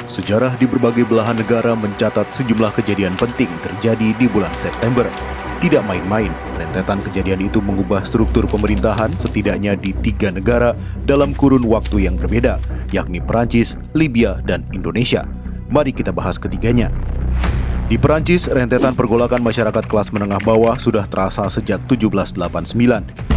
Sejarah di berbagai belahan negara mencatat sejumlah kejadian penting terjadi di bulan September. Tidak main-main, rentetan kejadian itu mengubah struktur pemerintahan setidaknya di 3 negara dalam kurun waktu yang berbeda, yakni Perancis, Libya, dan Indonesia. Mari kita bahas ketiganya. Di Perancis, rentetan pergolakan masyarakat kelas menengah bawah sudah terasa sejak 1789.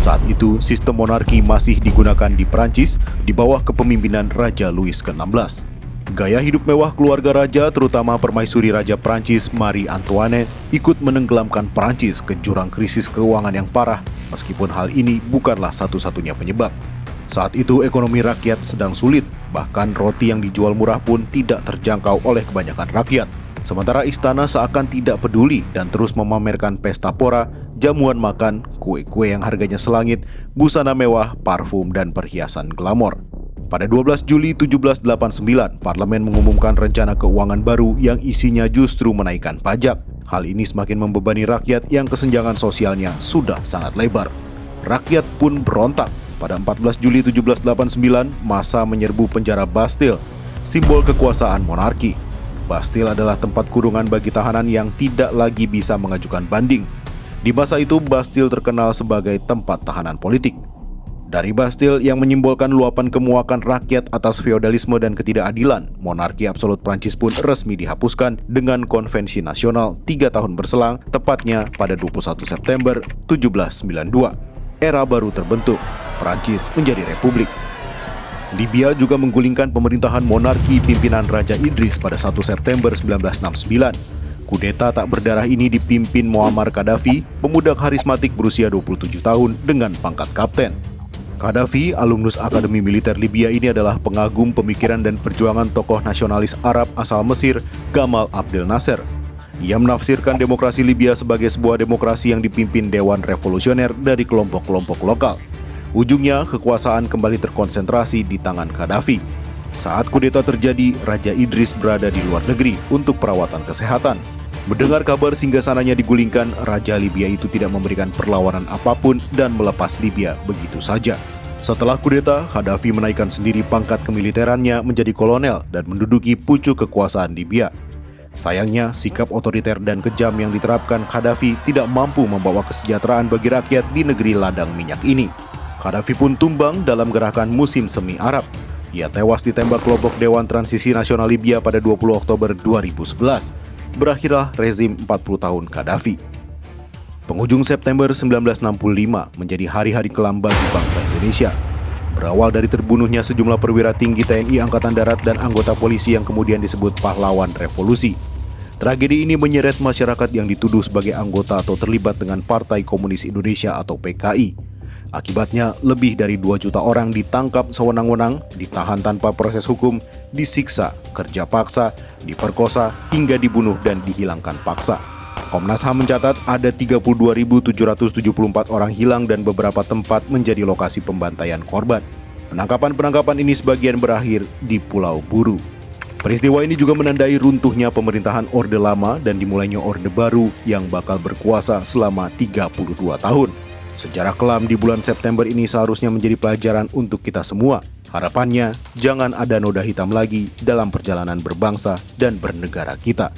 Saat itu, sistem monarki masih digunakan di Perancis di bawah kepemimpinan Raja Louis ke-16. Gaya hidup mewah keluarga raja, terutama permaisuri Raja Prancis Marie Antoinette, ikut menenggelamkan Prancis ke jurang krisis keuangan yang parah, meskipun hal ini bukanlah satu-satunya penyebab. Saat itu ekonomi rakyat sedang sulit, bahkan roti yang dijual murah pun tidak terjangkau oleh kebanyakan rakyat. Sementara istana seakan tidak peduli dan terus memamerkan pesta pora, jamuan makan, kue-kue yang harganya selangit, busana mewah, parfum, dan perhiasan glamor. Pada 12 Juli 1789, parlemen mengumumkan rencana keuangan baru yang isinya justru menaikkan pajak. Hal ini semakin membebani rakyat yang kesenjangan sosialnya sudah sangat lebar. Rakyat pun berontak. Pada 14 Juli 1789, massa menyerbu penjara Bastille, simbol kekuasaan monarki. Bastille adalah tempat kurungan bagi tahanan yang tidak lagi bisa mengajukan banding. Di masa itu, Bastille terkenal sebagai tempat tahanan politik. Dari Bastille yang menyimbolkan luapan kemuakan rakyat atas feodalisme dan ketidakadilan, monarki absolut Prancis pun resmi dihapuskan dengan konvensi nasional 3 tahun berselang, tepatnya pada 21 September 1792. Era baru terbentuk, Prancis menjadi republik. Libya juga menggulingkan pemerintahan monarki pimpinan Raja Idris pada 1 September 1969. Kudeta tak berdarah ini dipimpin Muammar Gaddafi, pemuda karismatik berusia 27 tahun dengan pangkat kapten. Gaddafi, alumnus Akademi Militer Libya ini adalah pengagum pemikiran dan perjuangan tokoh nasionalis Arab asal Mesir, Gamal Abdel Nasser. Ia menafsirkan demokrasi Libya sebagai sebuah demokrasi yang dipimpin dewan revolusioner dari kelompok-kelompok lokal. Ujungnya, kekuasaan kembali terkonsentrasi di tangan Gaddafi. Saat kudeta terjadi, Raja Idris berada di luar negeri untuk perawatan kesehatan. Mendengar kabar singgasananya digulingkan, Raja Libya itu tidak memberikan perlawanan apapun dan melepas Libya begitu saja. Setelah kudeta, Gaddafi menaikkan sendiri pangkat kemiliterannya menjadi kolonel dan menduduki pucuk kekuasaan Libya. Sayangnya, sikap otoriter dan kejam yang diterapkan Gaddafi tidak mampu membawa kesejahteraan bagi rakyat di negeri ladang minyak ini. Gaddafi pun tumbang dalam gerakan musim semi Arab. Ia tewas ditembak kelompok Dewan Transisi Nasional Libya pada 20 Oktober 2011. Berakhirlah rezim 40 tahun Gaddafi. Penghujung September 1965 menjadi hari-hari kelam bagi bangsa Indonesia. Berawal dari terbunuhnya sejumlah perwira tinggi TNI Angkatan Darat dan anggota polisi yang kemudian disebut pahlawan revolusi. Tragedi ini menyeret masyarakat yang dituduh sebagai anggota atau terlibat dengan Partai Komunis Indonesia atau PKI. Akibatnya, lebih dari 2 juta orang ditangkap sewenang-wenang, ditahan tanpa proses hukum, disiksa, kerja paksa, diperkosa, hingga dibunuh dan dihilangkan paksa. Komnas HAM mencatat ada 32.774 orang hilang dan beberapa tempat menjadi lokasi pembantaian korban. Penangkapan-penangkapan ini sebagian berakhir di Pulau Buru. Peristiwa ini juga menandai runtuhnya pemerintahan Orde Lama dan dimulainya Orde Baru yang bakal berkuasa selama 32 tahun. Sejarah kelam di bulan September ini seharusnya menjadi pelajaran untuk kita semua. Harapannya, jangan ada noda hitam lagi dalam perjalanan berbangsa dan bernegara kita.